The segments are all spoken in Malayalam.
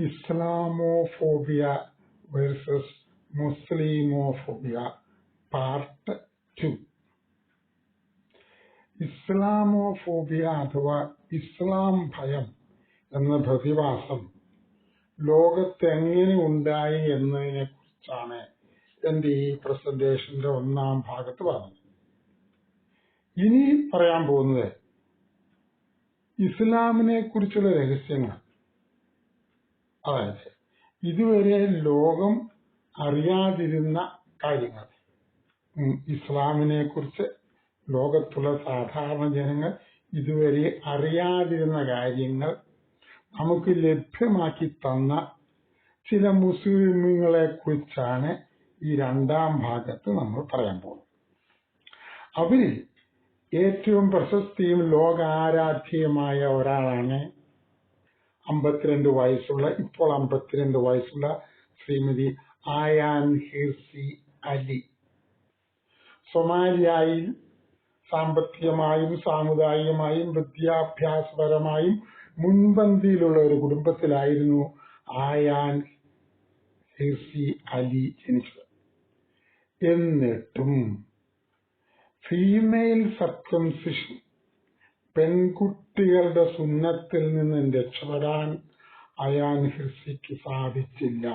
Islamophobia versus Muslimophobia part 2. Islamophobia അഥവാ ഇസ്ലാം ഭയം എന്ന പ്രതിഭാസം ലോകത്തെങ്ങനെ ഉണ്ടായി എന്നതിനെ കുറിച്ചാണ് എന്റെ ഈ പ്രസന്റേഷന്റെ ഒന്നാം ഭാഗത്ത് പറഞ്ഞത്. ഇനി പറയാൻ പോകുന്നത് ഇസ്ലാമിനെ കുറിച്ചുള്ള രഹസ്യങ്ങൾ, അതായത് ഇതുവരെ ലോകം അറിയാതിരുന്ന കാര്യങ്ങൾ. ഇസ്ലാമിനെ കുറിച്ച് ലോകത്തുള്ള സാധാരണ ജനങ്ങൾ ഇതുവരെ അറിയാതിരുന്ന കാര്യങ്ങൾ നമുക്ക് ലഭ്യമാക്കി തന്ന ചില മുസ്ലിമുകളെ കുറിച്ചാണ് ഈ രണ്ടാം ഭാഗത്ത് നമ്മൾ പറയാൻ പോകുന്നത്. അവരിൽ ഏറ്റവും പ്രശസ്തിയും ലോകാരാധ്യമായ ഒരാളാണ് 52 വയസ്സുള്ള ശ്രീമതി ആയാൻ ഹിർസി അലി. സൊമാലിയയിൽ സാമ്പത്തികമായും സാമുദായികമായും വിദ്യാഭ്യാസപരമായും മുൻപന്തിയിലുള്ള ഒരു കുടുംബത്തിലായിരുന്നു ആയാൻ ഹിർസി അലി ജനിച്ചത്. എന്നിട്ടും ഫീമെയിൽ സർക്കംസിഷൻ, പെൺകുട്ടികളുടെ സുന്നത്തിൽ നിന്ന് രക്ഷപ്പെടാൻ ആയാൻ ഹിർസിക്ക് സാധിച്ചില്ല.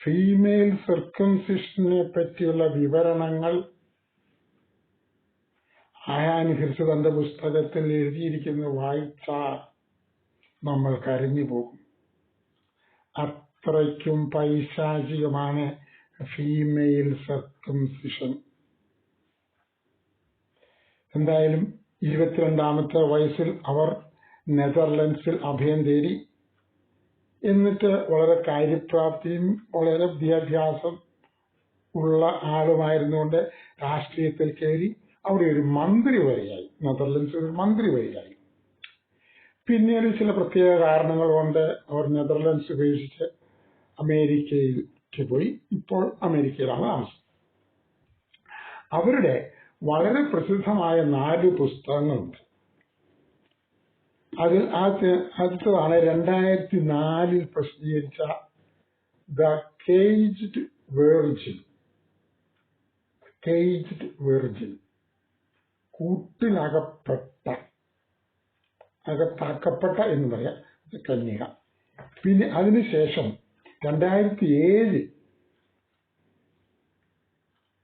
ഫീമെയിൽ സർക്കംസിഷനെ പറ്റിയുള്ള വിവരണങ്ങൾ ആയാൻ ഹിർസി തന്റെ പുസ്തകത്തിൽ എഴുതിയിരിക്കുന്നത് വായിച്ചാൽ നമ്മൾ കരഞ്ഞു പോകും. അത്രയ്ക്കും പൈശാചികമാണ് ഫീമെയിൽ സർക്കംസിഷൻ. എന്തായാലും 22ാമത്തെ വയസ്സിൽ അവർ നെതർലൻഡ്സിൽ അഭയം തേടി. എന്നിട്ട് വളരെ കാര്യപ്രാപ്തിയും വളരെ വിദ്യാഭ്യാസം ഉള്ള ആളുമായിരുന്നുകൊണ്ട് രാഷ്ട്രീയത്തിൽ കയറി അവിടെ ഒരു മന്ത്രി വരെയായി. നെതർലൻഡ്സിൽ ഒരു മന്ത്രി വരെയായി. പിന്നീട് ചില പ്രത്യേക കാരണങ്ങൾ കൊണ്ട് അവർ നെതർലൻഡ്സ് ഉപേക്ഷിച്ച് അമേരിക്കയിലേക്ക് പോയി. ഇപ്പോൾ അമേരിക്കയിലാണ് താമസം. അവരുടെ വളരെ പ്രസിദ്ധമായ 4 പുസ്തകങ്ങളുണ്ട്. അതിൽ അടുത്തതാണ് 2004 പ്രസിദ്ധീകരിച്ച ദ കേജ്ഡ് വെർജിൻ, അകത്താക്കപ്പെട്ട എന്ന് പറയാം, കന്യക. പിന്നെ അതിനുശേഷം 2007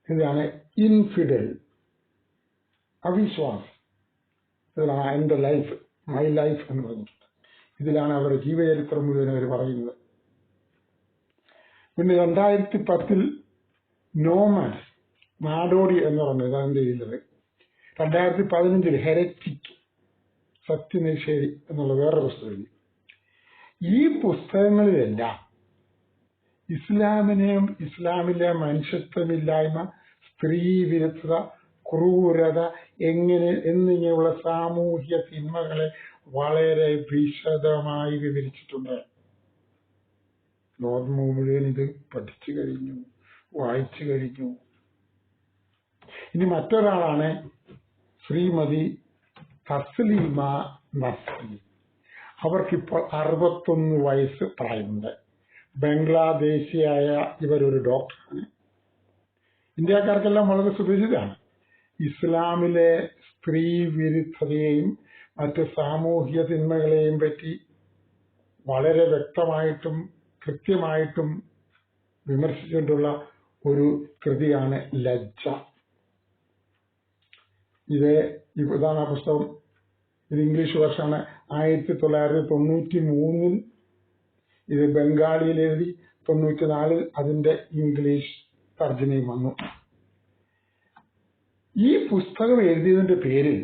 ഇതാണ് ഇൻഫിഡൽ, അവിശ്വാസം. ഇതിലാണ് എന്റെ ലൈഫ്, മൈ ലൈഫ് എന്ന് പറഞ്ഞിട്ടുണ്ട്. ഇതിലാണ് അവരുടെ ജീവചരിത്രം മുഴുവൻ അവർ പറയുന്നത്. പിന്നെ 2010 നോമാഡ്, നാടോടി എന്ന് പറഞ്ഞത് അതിന്റെ എഴുതുന്നത്. 2015 ഹെരറ്റിക്, സത്യനിഷേധി എന്നുള്ള വേറൊരു പുസ്തകം എഴുതി. ഈ പുസ്തകങ്ങളിലെല്ലാം ഇസ്ലാമിലെ മനുഷ്യത്വമില്ലായ്മ, സ്ത്രീ വിരുദ്ധത, ക്രൂരത എന്നിങ്ങനെയുള്ള സാമൂഹ്യ തിന്മകളെ വളരെ വിശദമായി വിവരിച്ചിട്ടുണ്ട്. ലോകം മുഴുവൻ ഇത് പഠിച്ചു കഴിഞ്ഞു, വായിച്ചു കഴിഞ്ഞു. ഇനി മറ്റൊരാളാണ് ശ്രീമതി തസ്ലീമ നസ്രി. അവർക്കിപ്പോൾ 61 വയസ്സ് പ്രായമുണ്ട്. ബംഗ്ലാദേശിയായ ഇവരൊരു ഡോക്ടറാണ്. ഇന്ത്യക്കാർക്കെല്ലാം വളരെ സുപരിചിതമാണ്. ഇസ്ലാമിലെ സ്ത്രീ വിരുദ്ധതയെയും മറ്റ് സാമൂഹ്യ തിന്മകളെയും പറ്റി വളരെ വ്യക്തമായിട്ടും കൃത്യമായിട്ടും വിമർശിച്ചുകൊണ്ടുള്ള ഒരു കൃതിയാണ് ലജ്ജ. ഇതാണ് ആ പുസ്തകം. ഇത് ഇംഗ്ലീഷ് വേർഷനാണ്. 1993 ഇത് ബംഗാളിയിൽ എഴുതി. 94 അതിന്റെ ഇംഗ്ലീഷ് തർജ്ജമയും വന്നു. ഈ പുസ്തകം എഴുതിയതിന്റെ പേരിൽ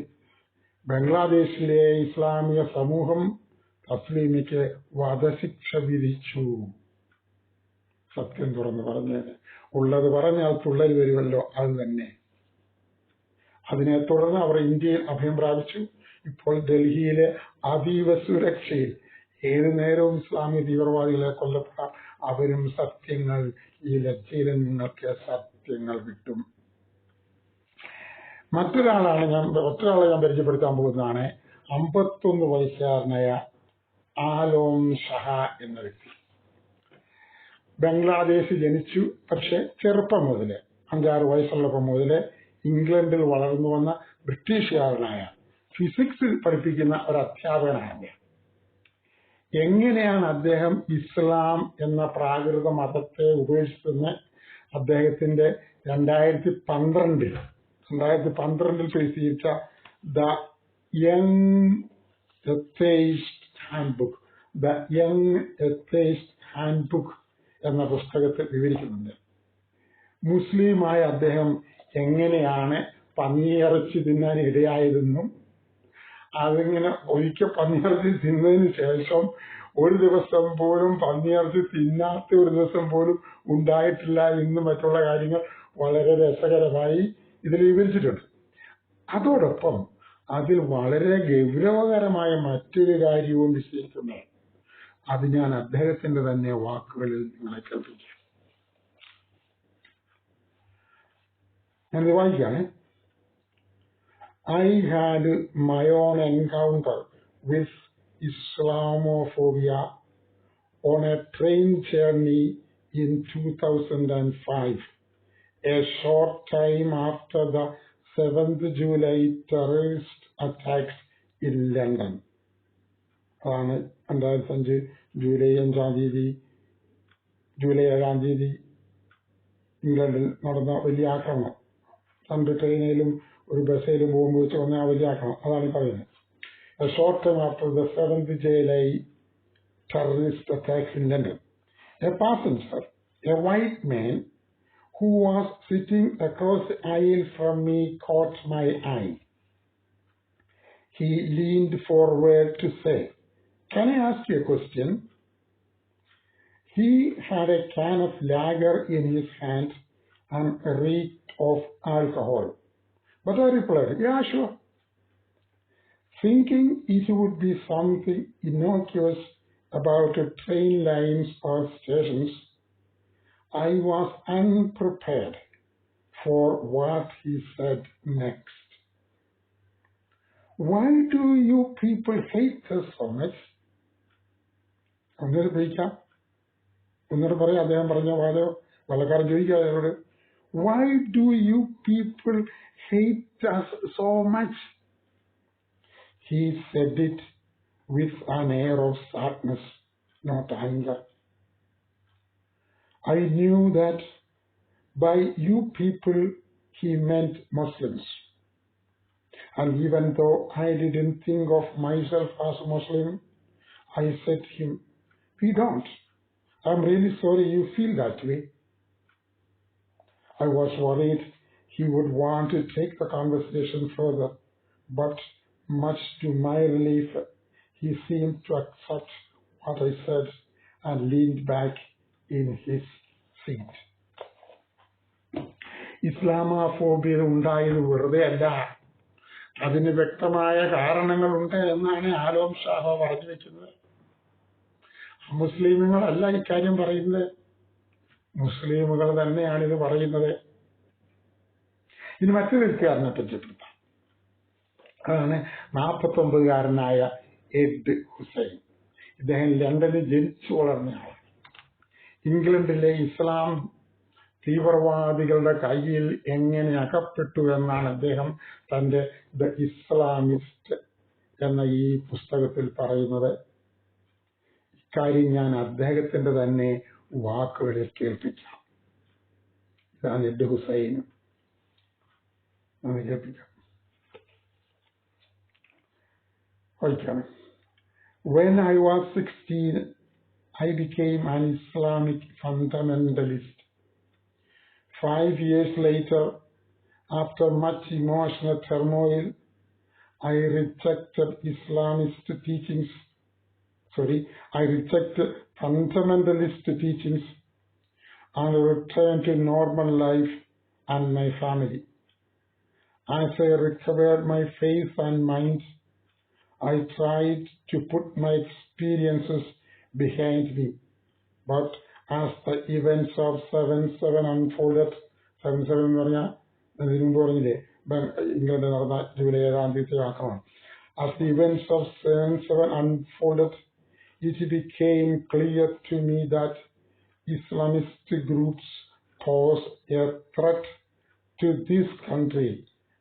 ബംഗ്ലാദേശിലെ ഇസ്ലാമിക സമൂഹം തസ്ലീമയ്ക്ക് വധശിക്ഷ വിധിച്ചു. സത്യം തുറന്ന് പറഞ്ഞത്, ഉള്ളത് പറഞ്ഞാൽ തുള്ളൽ വരുമല്ലോ, അത് തന്നെ. അതിനെ തുടർന്ന് അവർ ഇന്ത്യയിൽ അഭയം പ്രാപിച്ചു. ഇപ്പോൾ ഡൽഹിയിലെ അതീവ സുരക്ഷയിൽ ഏതു നേരവും ഇസ്ലാമിക തീവ്രവാദികളെ കൊല്ലപ്പെടാം. അവരും സത്യങ്ങൾ, ഈ ലജ്ജയിലെ നിങ്ങൾക്ക് സത്യങ്ങൾ കിട്ടും. മറ്റൊരാളെ ഞാൻ പരിചയപ്പെടുത്താൻ പോകുന്നതാണ് 51 വയസ്സുകാരനായ ആലോം ഷഹ എന്ന വ്യക്തി. ബംഗ്ലാദേശിൽ ജനിച്ചു. പക്ഷെ ചെറുപ്പം മുതല് 5-6 വയസ്സുള്ളപ്പം മുതല് ഇംഗ്ലണ്ടിൽ വളർന്നു വന്ന ബ്രിട്ടീഷുകാരനായ ഫിസിക്സ് പഠിപ്പിക്കുന്ന ഒരു അധ്യാപകനാണ് അദ്ദേഹം. എങ്ങനെയാണ് അദ്ദേഹം ഇസ്ലാം എന്ന പ്രാകൃത മതത്തെ ഉപേക്ഷിച്ചെന്ന് അദ്ദേഹത്തിന്റെ 2012 പ്രസിദ്ധീകരിച്ച ദ യങ് എത്തീസ്റ്റ് ഹാൻഡ്ബുക്ക് എന്ന പുസ്തകത്തിൽ വിവരിക്കുന്നുണ്ട്. മുസ്ലിമായ അദ്ദേഹം എങ്ങനെയാണ് പന്നിയിറച്ചി തിന്നാൻ ഇടയായതെന്നും അതിങ്ങനെ ഒരിക്കൽ പന്നിയിറച്ചി തിന്നതിന് ശേഷം ഒരു ദിവസം പോലും പന്നിയിറച്ചി തിന്നാത്ത ഒരു ദിവസം പോലും ഉണ്ടായിട്ടില്ല എന്നും മറ്റുള്ള കാര്യങ്ങൾ വളരെ രസകരമായി ഇതിൽ വിവരിച്ചിട്ടുണ്ട്. അതോടൊപ്പം അതിൽ വളരെ ഗൗരവകരമായ മറ്റൊരു കാര്യവും വിശദീകരിക്കുന്നത്. അത് ഞാൻ അദ്ദേഹത്തിന്റെ തന്നെ വാക്കുകളിൽ നിങ്ങളെ കേൾപ്പിക്കാം. ഞാൻ വായിക്കാണ്. I had my own encounter with Islamophobia on a train journey in 2005, a short time after the 7th July terrorist attacks in London. അതാണ് 2005 ജൂലൈ 7 ഇംഗ്ലണ്ടിൽ നടന്ന വലിയ ആക്രമണം. 2 ട്രെയിനിലും ഒരു ബസ്സിലും പോകുമ്പോൾ വെച്ച് വന്ന ആ വലിയ ആക്രമണം. അതാണ് ഈ പറയുന്നത്. A short time after the 7th July terrorist attacks in London, a passenger, a white man who was sitting across the aisle from me, caught my eye. He leaned forward to say, "Can I ask you a question?" He had a can of lager in his hand and reeked of alcohol. But I replied, "Yeah, sure." Thinking it would be something innocuous about train lines or stations, I was unprepared for what he said next. "Why do you people hate us so much?" ഒന്നൊരു ചോദിക്കാം, ഒന്നോട് പറയാം. അദ്ദേഹം പറഞ്ഞ വള്ളക്കാരൻ ചോദിക്കാം അയാളോട്, "Why do you people hate us so much?" He said it with an air of sadness, not anger. I knew that by you people he meant Muslims. And even though I didn't think of myself as a Muslim, I said to him, "We don't. I'm really sorry you feel that way." I was worried he would want to take the conversation further, but much to my relief, he seemed to accept what I said and leaned back in his seat. Islamophobia ഉണ്ടായത് വെറുതെ അല്ല, അതിന് വ്യക്തമായ കാരണങ്ങളുണ്ട് എന്നാണ് ആലോം ഷാഹ പറഞ്ഞു വെക്കുന്നത്. മുസ്ലിമുകളല്ല ഇക്കാര്യം പറയുന്നത്, മുസ്ലിമുകൾ തന്നെയാണ് ഇത് പറയുന്നത്. ഇനി മറ്റൊരു വ്യക്തിക്കാരനെ പരിചയപ്പെടുത്താം. അതാണ് 49-കാരനായ എഡ് ഹുസൈൻ. ഇദ്ദേഹം ലണ്ടനിൽ ജനിച്ചു വളർന്ന ആളാണ്. ഇംഗ്ലണ്ടിലെ ഇസ്ലാം തീവ്രവാദികളുടെ കയ്യിൽ എങ്ങനെ അകപ്പെട്ടു എന്നാണ് അദ്ദേഹം തന്റെ ദ ഇസ്ലാമിസ്റ്റ് എന്ന ഈ പുസ്തകത്തിൽ പറയുന്നത്. ഇക്കാര്യം ഞാൻ അദ്ദേഹത്തിന്റെ തന്നെ വാക്കുകളിൽ കേൾപ്പിക്കാം. ഇതാണ് എഡ് ഹുസൈൻ. കേൾപ്പിക്കാം. When I was 16, I became an Islamic fundamentalist. 5 years later, after much emotional turmoil, I rejected fundamentalist teachings and returned to normal life and my family. As I recovered my faith and mind, I tried to put my experiences behind me. But as the events of 7/7 unfolded, 7/7 എന്ന് പറഞ്ഞാൽ ഇതിനു മുമ്പ് പറഞ്ഞില്ലേ ഇംഗ്ലണ്ടിൽ നടന്ന ജൂലൈ 7 ആക്രമണം. As the events of 7/7 unfolded, it became clear to me that Islamist groups pose a threat to this country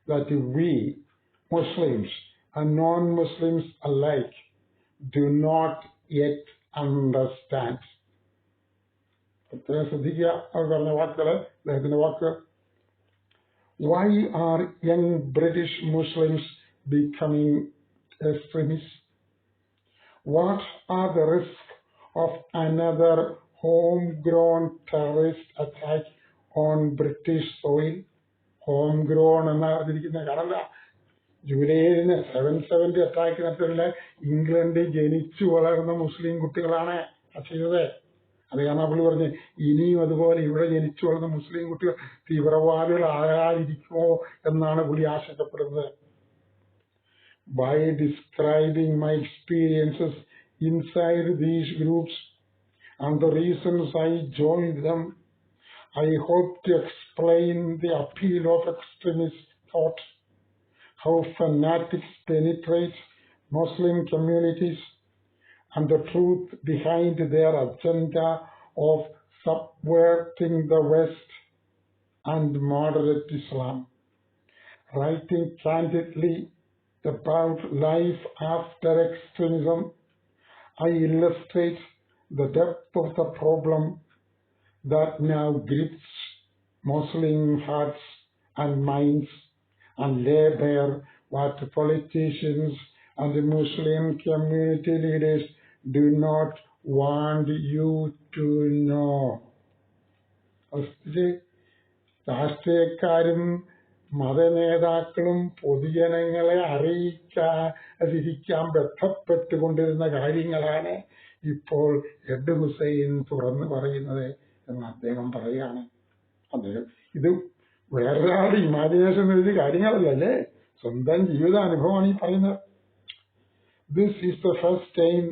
that we, Muslims and non-Muslims alike, do not yet understand. ശ്രദ്ധിക്കുക അവർ പറഞ്ഞ വാക്കുകള്, അദ്ദേഹത്തിന്റെ വാക്ക്. Why are young British Muslims becoming extremists? What are the risks of another homegrown terrorist attack on British soil? Homegrown എന്നാ പറഞ്ഞിരിക്കുന്ന കാണല്ല. ജൂലൈ 7/7 അറ്റാക്ക് നടത്തിയുള്ള ഇംഗ്ലണ്ടിൽ ജനിച്ചു വളർന്ന മുസ്ലിം കുട്ടികളാണ് ചെയ്തത്. അത് കാരണം പുള്ളി പറഞ്ഞ് ഇനിയും അതുപോലെ ഇവിടെ ജനിച്ചു വളർന്ന മുസ്ലിം കുട്ടികൾ തീവ്രവാദികളാകാതിരിക്കുമോ എന്നാണ് പുള്ളി ആശങ്കപ്പെടുന്നത്. By describing my experiences inside these groups and the reasons I joined them, I hope to explain the appeal of extremist thought, how fanatics penetrate Muslim communities, and the truth behind their agenda of subverting the West and moderate Islam. Writing candidly about life after extremism, I illustrate the depth of the problem that now grips Muslim hearts and minds, and lay bare what politicians and the Muslim community leaders do not want you to know. രാഷ്ട്രീയക്കാരും മതനേതാക്കളും പൊതുജനങ്ങളെ അറിയിക്കാതിരിക്കാൻ ബന്ധപ്പെട്ടുകൊണ്ടിരുന്ന കാര്യങ്ങളാണ് ഇപ്പോൾ എഡ് ഹുസൈൻ തുറന്നു പറയുന്നത് എന്ന് അദ്ദേഹം പറയുകയാണ്. അദ്ദേഹം ഇത് വേറൊരാളുടെ ഇമാജിനേഷൻ എഴുതിയ കാര്യങ്ങളല്ലേ, സ്വന്തം ജീവിതാനുഭവമാണ് ഈ പറയുന്നത്. This is the first time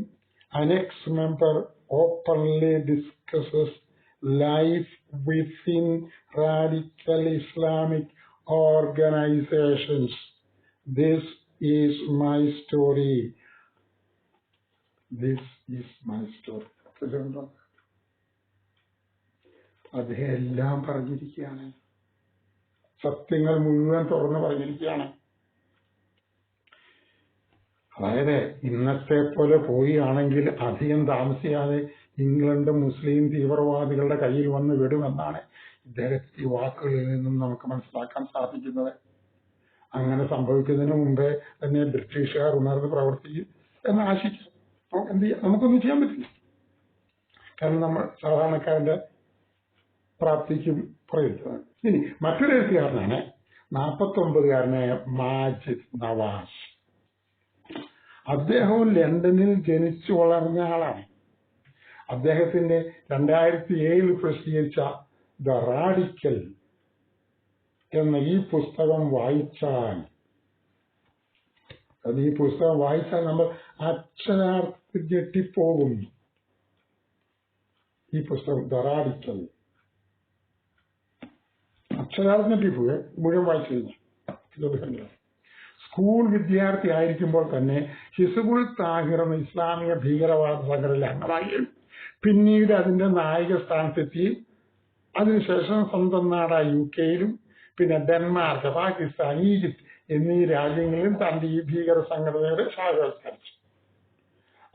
an ex-member openly discusses life within radical Islamic organizations. This is my story. This is my story. അദ്ദേഹം എല്ലാം പറഞ്ഞിരിക്കുകയാണ്, സത്യങ്ങൾ മുഴുവൻ തുറന്നു പറഞ്ഞിരിക്കുകയാണ്. അതായത് ഇന്നത്തെ പോലെ പോവുകയാണെങ്കിൽ അധികം താമസിയാതെ ഇംഗ്ലണ്ട് മുസ്ലിം തീവ്രവാദികളുടെ കയ്യിൽ വന്ന് വിടുമെന്നാണ് ഇദ്ദേഹത്തിന്റെ ഈ വാക്കുകളിൽ നിന്നും നമുക്ക് മനസ്സിലാക്കാൻ സാധിക്കുന്നത്. അങ്ങനെ സംഭവിക്കുന്നതിന് മുമ്പേ തന്നെ ബ്രിട്ടീഷുകാർ ഉണർന്ന് പ്രവർത്തിക്കും എന്ന് ആശിക്കും. നമുക്കൊന്നും ചെയ്യാൻ പറ്റില്ല, കാരണം നമ്മൾ സാധാരണക്കാരന്റെ പ്രാപ്തിക്കും പ്രയോഗിച്ചതാണ്. ഇനി മറ്റൊരു എഴുത്തുകാരനാണ് 49-കാരനായ മാജിദ് നവാസ്. അദ്ദേഹവും ലണ്ടനിൽ ജനിച്ചു വളർന്ന ആളാണ്. അദ്ദേഹത്തിന്റെ 2007 പ്രസിദ്ധീകരിച്ച ദ റാഡിക്കൽ എന്ന ഈ പുസ്തകം വായിച്ചാൽ നമ്മൾ അക്ഷരാർത്ഥത്തിൽ ഞെട്ടിപ്പോകും. ഈ പുസ്തകം ദ റാഡിക്കൽ അക്ഷരാർത്ഥം ഞെട്ടിപ്പോകുക മുഴുവൻ വായിച്ചു കഴിഞ്ഞു. സ്കൂൾ വിദ്യാർത്ഥി ആയിരിക്കുമ്പോൾ തന്നെ ഹിസ്ബുൾ താഹിർ എന്ന ഇസ്ലാമിക ഭീകരവാദ സംഘടനയിലെ അംഗമായും പിന്നീട് അതിന്റെ നായക സ്ഥാനത്തെത്തി. അതിനുശേഷം സ്വന്തം നാടായ UK-യിലും പിന്നെ ഡെൻമാർക്ക്, പാകിസ്ഥാൻ, ഈജിപ്ത് എന്നീ രാജ്യങ്ങളിലും തന്റെ ഈ ഭീകര സംഘടനയുടെ ശാഖവൽക്കരിച്ചു.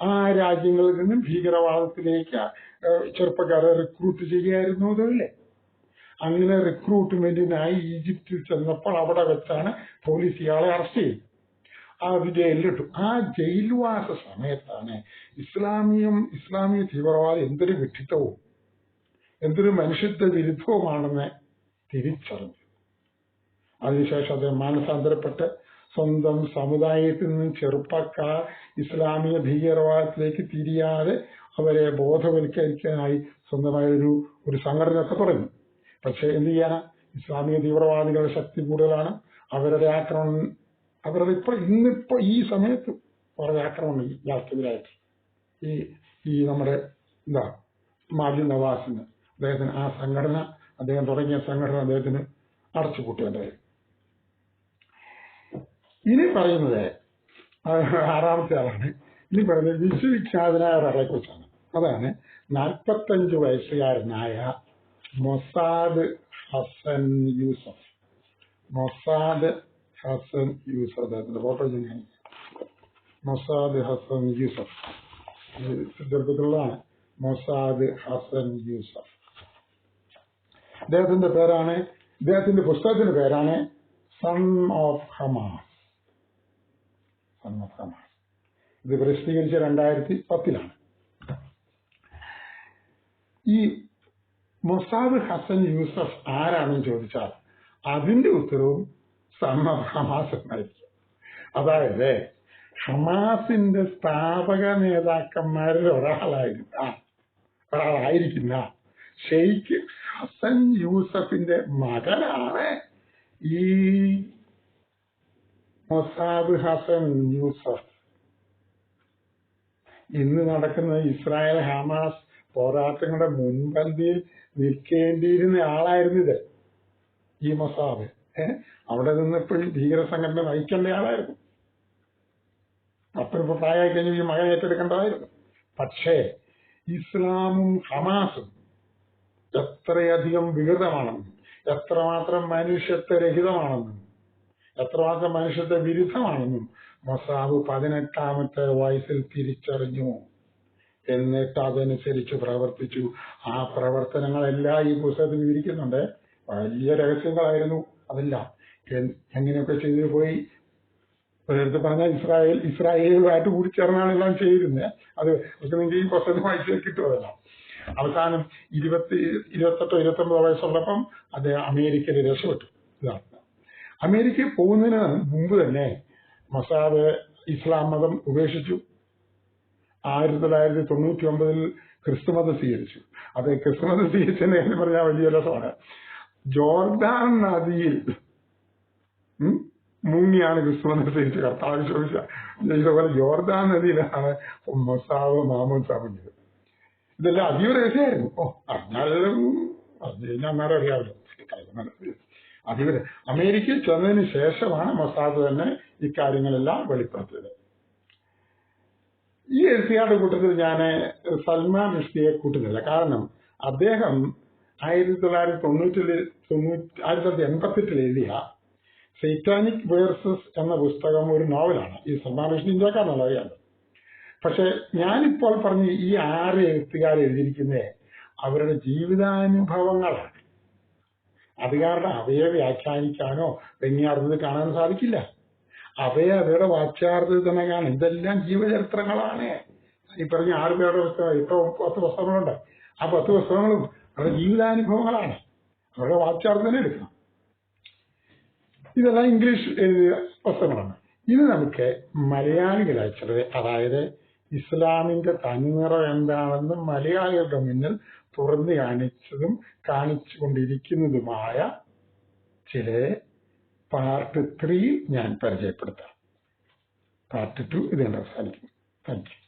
ആ രാജ്യങ്ങളിൽ നിന്നും ഭീകരവാദത്തിലേക്ക് ചെറുപ്പക്കാരെ റിക്രൂട്ട് ചെയ്യുകയായിരുന്നു അതല്ലേ. അങ്ങനെ റിക്രൂട്ട്മെന്റിനായി ഈജിപ്തിൽ ചെന്നപ്പോൾ അവിടെ വെച്ചാണ് പോലീസ് ഇയാളെ അറസ്റ്റ് ചെയ്തത്. അത് ജയിലിലിട്ടു. ആ ജയിൽവാസ സമയത്താണ് ഇസ്ലാമിക തീവ്രവാദം എന്തൊരു വിഡ്ഢിത്തവും എന്തൊരു മനുഷ്യത്വ വിരുദ്ധവുമാണെന്ന് തിരിച്ചറിഞ്ഞു. അതിനുശേഷം അദ്ദേഹം മാനസാന്തരപ്പെട്ട് സ്വന്തം സമുദായത്തിൽ നിന്നും ചെറുപ്പക്കാർ ഇസ്ലാമിക ഭീകരവാദത്തിലേക്ക് തിരിയാതെ അവരെ ബോധവൽക്കരിക്കാനായി സ്വന്തമായ ഒരു സംഘടനയൊക്കെ തുടങ്ങി. പക്ഷെ എന്ത് ചെയ്യാനാ, ഇസ്ലാമിക തീവ്രവാദികളുടെ ശക്തി കൂടുതലാണ്. അവരുടെ ആക്രമണം ഇന്നിപ്പോ ഈ സമയത്ത് വളരെ ആക്രമണം ഇയാൾക്കെതിരായിട്ട് ഈ നമ്മുടെ മാജിദ് നവാസിന് അദ്ദേഹത്തിന് അദ്ദേഹം തുടങ്ങിയ സംഘടന അദ്ദേഹത്തിന് അടച്ചുപൂട്ടേണ്ടതായി. ഇനി പറയുന്നത് 6ാമത്തെ ആളാണ് ഇനി പറയുന്നത് വിശ്വവിഖ്യാതനായ ഒരാളെ കുറിച്ചാണ്. അതാണ് 45 വയസ്സുകാരനായ മൊസാദ് ഹസൻ യൂസഫ്. മൊസാദ് ഹസൻ യൂസഫ്, അദ്ദേഹത്തിന്റെ ഫോട്ടോ ഞാൻ മൊസാദ് ഹസൻ യൂസഫ് ചിത്രത്തിലുള്ളതാണ്. മൊസാദ് ഹസൻ യൂസഫ് അദ്ദേഹത്തിന്റെ പുസ്തകത്തിന്റെ പേരാണ് സൺ ഓഫ് ഹമാസ്. ഇത് പ്രസിദ്ധീകരിച്ച 2010 ഈ മൊസാദ് ഹസൻ യൂസഫ് ആരാണെന്ന് ചോദിച്ചാൽ അതിന്റെ ഉത്തരവും സൺ ഓഫ് ഹമാസ് എന്നായിരിക്കും. അതായത് ഹമാസിന്റെ സ്ഥാപക നേതാക്കന്മാരിൽ ഒരാളായിരിക്കുന്ന ഷെയ്ഖ് ഹസൻ യൂസഫിന്റെ മകനാണ് ഈ മൊസാദ് ഹസൻ യൂസഫ്. ഇന്ന് നടക്കുന്ന ഇസ്രായേൽ ഹമാസ് പോരാട്ടങ്ങളുടെ മുൻപന്തിയിൽ നിൽക്കേണ്ടിയിരുന്ന ആളായിരുന്നു ഇത്. ഈ മൊസാദ് അവിടെ നിന്നിപ്പോൾ ഭീകര സംഘടന നയിക്കേണ്ട ആളായിരുന്നു. അപ്പനിപ്പോ പ്രായമായി കഴിഞ്ഞ് ഈ മകൻ ഏറ്റെടുക്കേണ്ടതായിരുന്നു. പക്ഷേ ഇസ്ലാമും ഹമാസും എത്രയധികം വികൃതമാണെന്നും എത്രമാത്രം മനുഷ്യത്വരഹിതമാണെന്നും എത്രമാത്രം മനുഷ്യത്വ വിരുദ്ധമാണെന്നും മൊസാദ് 18ാമത്തെ വയസ്സിൽ തിരിച്ചറിഞ്ഞു. എന്നിട്ട് അതനുസരിച്ച് പ്രവർത്തിച്ചു. ആ പ്രവർത്തനങ്ങളെല്ലാം ഈ പുസ്തകത്തിൽ വിവരിക്കുന്നുണ്ട്. വലിയ രഹസ്യങ്ങളായിരുന്നു അതെല്ലാം. എങ്ങനെയൊക്കെ ചെയ്തു പോയി നേരത്തെ പറഞ്ഞാൽ ഇസ്രായേലുമായിട്ട് കൂടി ചേർന്നാണ് എല്ലാം ചെയ്തിരുന്നത്. അത് നിങ്ങൾക്ക് ഈ പുസ്തകം വായിച്ചാൽ കിട്ടുമതല്ല. അവസാനം 28-29 വയസ്സുള്ളപ്പം അദ്ദേഹം അമേരിക്കയിൽ രക്ഷപ്പെട്ടു. ഇതാണ് അമേരിക്കയിൽ പോകുന്നതിന് മുമ്പ് തന്നെ മൊസാദ് ഇസ്ലാം മതം ഉപേക്ഷിച്ചു. 1999 ക്രിസ്തുമതം സ്വീകരിച്ചു. അത് ക്രിസ്തുമതം സ്വീകരിച്ചതിന്റെ എന്ന് പറഞ്ഞാൽ വലിയ രസമാണ്. ജോർദാൻ നദിയിൽ മുങ്ങിയാണ് ക്രിസ്തുമതം സ്വീകരിച്ചത്. കർത്താവ് ചോദിച്ചതുപോലെ ജോർദാൻ നദിയിലാണ് മൊസാദ് മാമൂസ മുങ്ങിയത്. ഇതെല്ലാം അതീവ രഹസ്യമായിരുന്നു. അറിഞ്ഞാലും അന്നേരം അറിയാമല്ലോ. അതീവ അമേരിക്കയിൽ ചെന്നതിന് ശേഷമാണ് മൊസാദ് തന്നെ ഇക്കാര്യങ്ങളെല്ലാം വെളിപ്പെടുത്തിയത്. ഈ എഴുത്തുകാരുടെ കൂട്ടത്തിൽ ഞാൻ സൽമാൻ റുഷ്ദിയെ കൂട്ടുന്നില്ല. കാരണം അദ്ദേഹം 1988 എഴുതിയ സൈറ്റാനിക് വേഴ്സസ് എന്ന പുസ്തകം ഒരു നോവലാണ്. ഈ സൽമാൻ റുഷ്ദി ഇന്ത്യക്കാരനല്ല, അറിയാമല്ലോ. പക്ഷെ ഞാനിപ്പോൾ പറഞ്ഞ ഈ 6 എഴുത്തുകാർ എഴുതിയിരിക്കുന്നത് അവരുടെ ജീവിതാനുഭവങ്ങളാണ്. അത് കാരണം അവയെ വ്യാഖ്യാനിക്കാനോ വ്യംഗ്യാർത്ഥത്തിൽ കാണാൻ സാധിക്കില്ല. അവയുടെ വാച്യാർത്ഥത്തിൽ തന്നെ കാണും. ഇതെല്ലാം ജീവചരിത്രങ്ങളാണ്. ഈ പറഞ്ഞ 6 പേരുടെ പുസ്തകം, ഇപ്പൊ 10 പുസ്തകങ്ങളുണ്ട്. ആ 10 പുസ്തകങ്ങളും അവരുടെ ജീവിതാനുഭവങ്ങളാണ്. അവരുടെ വാച്യാർത്ഥം തന്നെ എടുക്കണം. ഇതെല്ലാം ഇംഗ്ലീഷ് എഴുതിയ പുസ്തകങ്ങളാണ്. ഇത് നമുക്ക് മലയാളികളായി ചിലത്, അതായത് ഇസ്ലാമിന്റെ തനിനിറം എന്താണെന്ന് മലയാളികളുടെ മുന്നിൽ തുറന്നു കാണിച്ചുകൊണ്ടിരിക്കുന്നതുമായ ചില പാർട്ട് 3 ഞാൻ പരിചയപ്പെടുത്താം. പാർട്ട് 2 ഇതുകൊണ്ട് അവസാനിക്കും. Thank you.